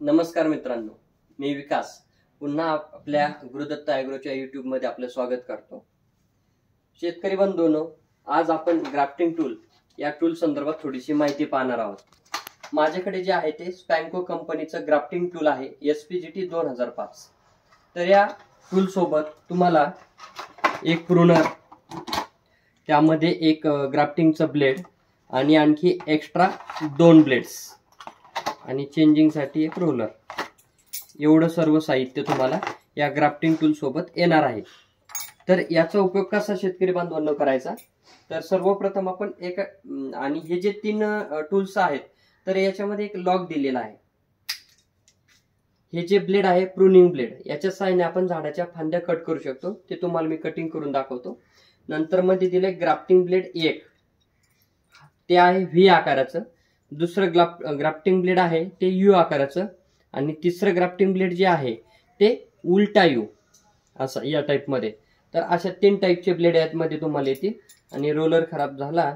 नमस्कार मित्रांनो, मी विकास पुन्हा आपल्या गुरुदत्त ॲग्रोच्या YouTube मध्ये आपलं स्वागत करतो। शेतकरी बंधूंनो, आज आपण ग्राफ्टिंग टूल या टूल संदर्भात थोडीशी माहिती पाहणार आहोत। माझ्याकडे जे आहे ते स्पॅन्को कंपनीचं ग्राफ्टिंग टूल आहे SPGT 2005। तर या टूल सोबत तुम्हाला एक प्रूनर, त्यामध्ये एक ग्राफ्टिंगचं ब्लेड आणि आणखी एक्स्ट्रा 2 ब्लेड्स आणि चेंजिंग साठी एक रोलर, एवढं सर्व साहित्य तुम्हाला या ग्राफ्टिंग टूल सोबत येणार आहे। तर याचा उपयोग कसा शेतकरी बांधवांनो करायचा, तर सर्वप्रथम आपण एक आणि हे जे 3 टूल्स आहेत तर याच्यामध्ये एक लॉक दिलेला आहे। हे जे ब्लेड आहे प्रूनिंग ब्लेड, याच्या सहाय्याने आपण झाडाच्या फांद्या कट करू शकतो। ते तुम्हाला मी कटिंग करून दाखवतो। नंतर मध्ये दिले ग्राफ्टिंग ब्लेड 1, ते आहे व्ही आकाराचं। दुसरं ग्राफ्टिंग ब्लेड आहे ते यू आकाराचं आणि तिसरं ग्राफ्टिंग ब्लेड जे आहे ते उलटा यू असं या टाइप मध्ये। तर अशा 3 टाइपचे ब्लेड यामध्ये तुम्हाला येतील आणि रोलर खराब झाला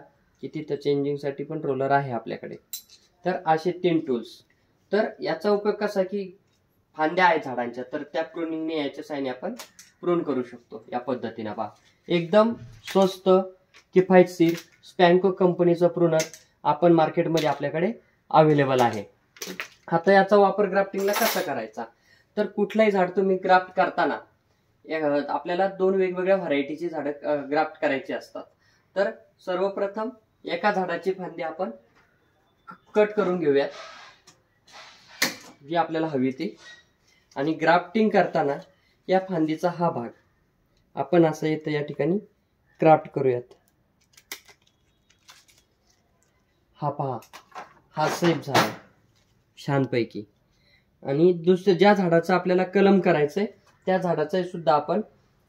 की तिथं चेंजिंग साठी पण रोलर आहे आपल्याकडे। तर असे 3 टूल्स। तर याचा उपयोग कसा की फांद्या आहेत झाडांच्या, तर त्या प्रूनिंगने याच्या साहाय्याने आपण प्रून करू शकतो। या पद्धतीने पहा, एकदम स्वस्त किफायतशीर स्पॅन्को कंपनीचं प्रूनर आपण मार्केटमध्ये आपल्याकडे अवेलेबल आहे। आता याचा वापर ग्राफ्टिंगला कसा करायचा, तर कुठलाही झाड तुम्ही ग्राफ्ट करताना आपल्याला 2 वेगवेगळ्या व्हरायटीची झाडं ग्राफ्ट करायची असतात। तर सर्वप्रथम एका झाडाची फांदी आपण कट करून घेऊयात, जी आपल्याला हवी ती, आणि ग्राफ्टिंग करताना या फांदीचा हा भाग आपण असं येतं या ठिकाणी ग्राफ्ट करूयात। हा पहा, हा सेफ झाला छानपैकी। आणि दुसऱ्या ज्या झाडाचा आपल्याला कलम करायचंय त्या झाडाचा सुद्धा आपण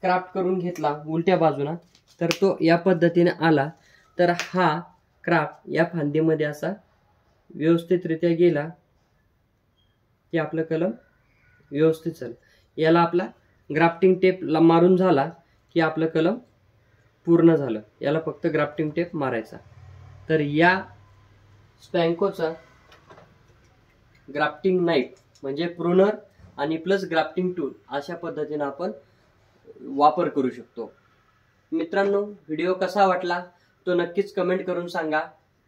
क्राफ्ट करून घेतला उलट्या बाजूला, तर तो या पद्धतीने आला तर हा क्राफ्ट या फांदीमध्ये असा व्यवस्थितरित्या गेला की आपलं कलम व्यवस्थित चालेल। याला आपला ग्राफ्टिंग टेप मारून झाला की आपलं कलम पूर्ण झालं। याला फक्त ग्राफ्टिंग टेप मारायचा। तर या स्पॅन्कोचा ग्राफ्टिंग नाईफ म्हणजे प्रूनर आणि प्लस ग्राफ्टिंग टूल अशा पद्धतीने आपण वापर करू शकतो। मित्रांनो, व्हिडिओ कसा वाटला तो नक्कीच कमेंट करून सांगा।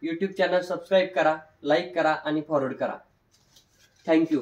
YouTube चॅनल सबस्क्राईब करा, लाईक करा आणि फॉरवर्ड करा। थँक्यू।